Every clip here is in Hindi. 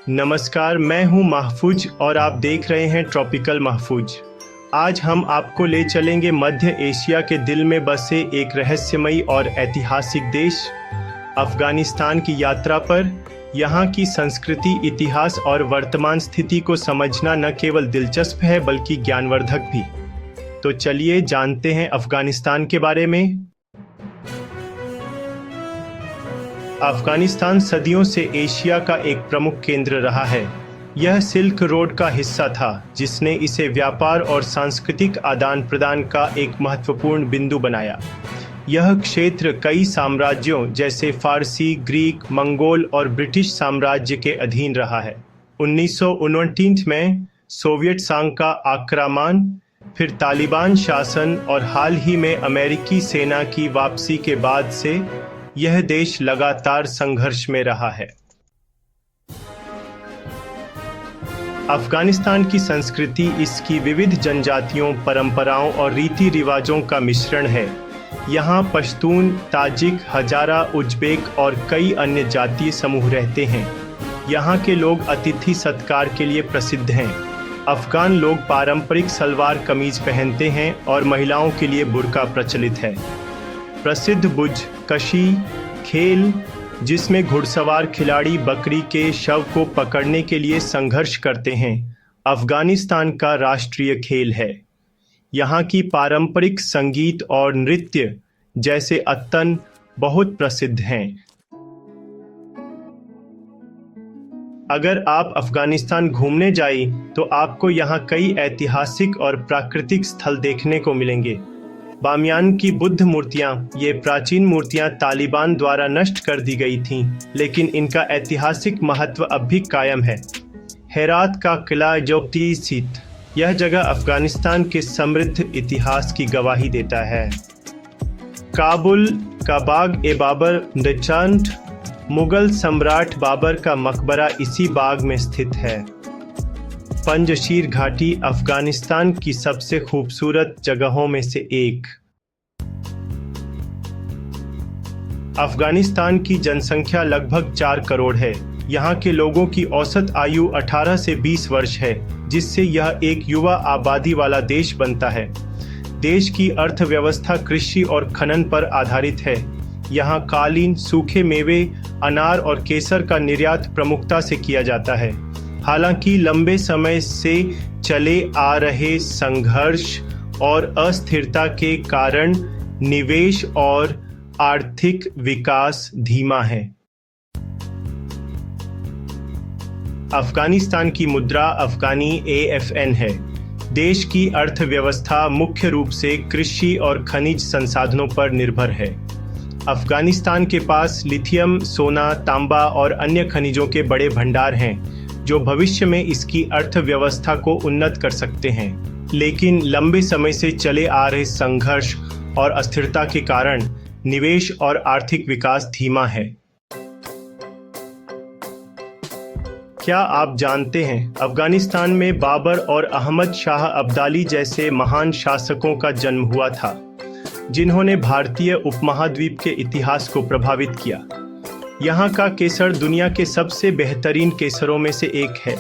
नमस्कार, मैं हूं महफूज और आप देख रहे हैं ट्रॉपिकल महफूज। आज हम आपको ले चलेंगे मध्य एशिया के दिल में बसे एक रहस्यमयी और ऐतिहासिक देश अफगानिस्तान की यात्रा पर। यहाँ की संस्कृति, इतिहास और वर्तमान स्थिति को समझना न केवल दिलचस्प है बल्कि ज्ञानवर्धक भी। तो चलिए जानते हैं अफगानिस्तान के बारे में। अफगानिस्तान सदियों से एशिया का एक प्रमुख केंद्र रहा है। यह सिल्क रोड का हिस्सा था, जिसने इसे व्यापार और सांस्कृतिक आदान प्रदान का एक महत्वपूर्ण बिंदु बनाया। यह क्षेत्र कई साम्राज्यों जैसे फारसी, ग्रीक, मंगोल और ब्रिटिश साम्राज्य के अधीन रहा है। 1929 में सोवियत संघ का आक्रमण, फिर तालिबान शासन और हाल ही में अमेरिकी सेना की वापसी के बाद से यह देश लगातार संघर्ष में रहा है। अफगानिस्तान की संस्कृति इसकी विविध जनजातियों, परंपराओं और रीति रिवाजों का मिश्रण है। यहाँ पश्तून, ताजिक, हजारा, उज्बेक और कई अन्य जातीय समूह रहते हैं। यहाँ के लोग अतिथि सत्कार के लिए प्रसिद्ध हैं। अफगान लोग पारंपरिक सलवार कमीज पहनते हैं और महिलाओं के लिए बुर्का प्रचलित है। प्रसिद्ध बुज कशी खेल, जिसमें घुड़सवार खिलाड़ी बकरी के शव को पकड़ने के लिए संघर्ष करते हैं, अफगानिस्तान का राष्ट्रीय खेल है। यहाँ की पारंपरिक संगीत और नृत्य जैसे अत्तन बहुत प्रसिद्ध हैं। अगर आप अफगानिस्तान घूमने जाएं, तो आपको यहाँ कई ऐतिहासिक और प्राकृतिक स्थल देखने को मिलेंगे। बामियान की बुद्ध मूर्तियां, ये प्राचीन मूर्तियां तालिबान द्वारा नष्ट कर दी गई थीं, लेकिन इनका ऐतिहासिक महत्व अब भी कायम है। हेरात का किला जोग्ती-सीत, यह जगह अफगानिस्तान के समृद्ध इतिहास की गवाही देता है। काबुल का बाग ए बाबर दचांड, मुगल सम्राट बाबर का मकबरा इसी बाग में स्थित है। पंजशीर घाटी अफगानिस्तान की सबसे खूबसूरत जगहों में से एक। अफगानिस्तान की जनसंख्या लगभग 4 करोड़ है। यहाँ के लोगों की औसत आयु 18 से 20 वर्ष है, जिससे यह एक युवा आबादी वाला देश बनता है। देश की अर्थव्यवस्था कृषि और खनन पर आधारित है। यहाँ कालीन, सूखे मेवे, अनार और केसर का निर्यात प्रमुखता से किया जाता है। हालांकि लंबे समय से चले आ रहे संघर्ष और अस्थिरता के कारण निवेश और आर्थिक विकास धीमा है। अफगानिस्तान की मुद्रा अफगानी AFN है। देश की अर्थव्यवस्था मुख्य रूप से कृषि और खनिज संसाधनों पर निर्भर है। अफगानिस्तान के पास लिथियम, सोना, तांबा और अन्य खनिजों के बड़े भंडार हैं, जो भविष्य में इसकी अर्थव्यवस्था को उन्नत कर सकते हैं। लेकिन लंबे समय से चले आ रहे संघर्ष और अस्थिरता के कारण निवेश और आर्थिक विकास धीमा है। क्या आप जानते हैं, अफगानिस्तान में बाबर और अहमद शाह अब्दाली जैसे महान शासकों का जन्म हुआ था, जिन्होंने भारतीय उपमहाद्वीप के इतिहास को प्रभावित किया। यहाँ का केसर दुनिया के सबसे बेहतरीन केसरों में से एक है।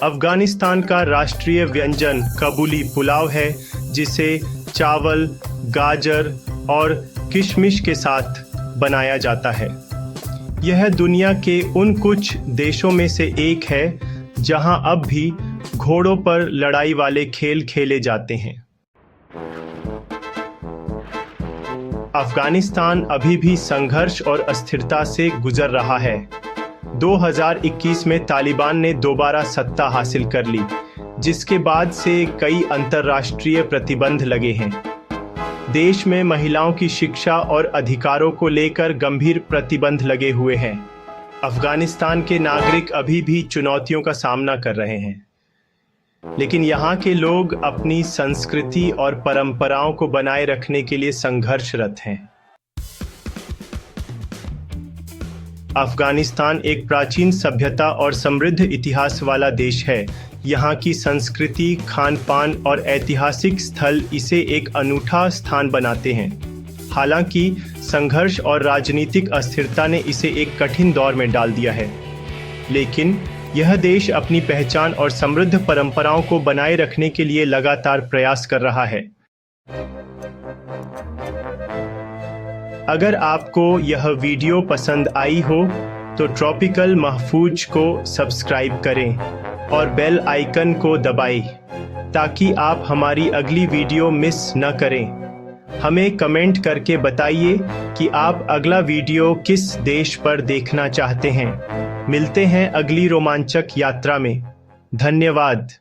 अफगानिस्तान का राष्ट्रीय व्यंजन काबुली पुलाव है, जिसे चावल, गाजर और किशमिश के साथ बनाया जाता है। यह दुनिया के उन कुछ देशों में से एक है जहाँ अब भी घोड़ों पर लड़ाई वाले खेल खेले जाते हैं। अफगानिस्तान अभी भी संघर्ष और अस्थिरता से गुजर रहा है। 2021 में तालिबान ने दोबारा सत्ता हासिल कर ली, जिसके बाद से कई अंतर्राष्ट्रीय प्रतिबंध लगे हैं। देश में महिलाओं की शिक्षा और अधिकारों को लेकर गंभीर प्रतिबंध लगे हुए हैं। अफगानिस्तान के नागरिक अभी भी चुनौतियों का सामना कर रहे हैं, लेकिन यहाँ के लोग अपनी संस्कृति और परंपराओं को बनाए रखने के लिए संघर्षरत हैं। अफगानिस्तान एक प्राचीन सभ्यता और समृद्ध इतिहास वाला देश है। यहाँ की संस्कृति, खान पान और ऐतिहासिक स्थल इसे एक अनूठा स्थान बनाते हैं। हालांकि संघर्ष और राजनीतिक अस्थिरता ने इसे एक कठिन दौर में डाल दिया है, लेकिन यह देश अपनी पहचान और समृद्ध परंपराओं को बनाए रखने के लिए लगातार प्रयास कर रहा है। अगर आपको यह वीडियो पसंद आई हो तो ट्रॉपिकल महफूज को सब्सक्राइब करें और बेल आइकन को दबाएं ताकि आप हमारी अगली वीडियो मिस न करें। हमें कमेंट करके बताइए कि आप अगला वीडियो किस देश पर देखना चाहते हैं। मिलते हैं अगली रोमांचक यात्रा में। धन्यवाद।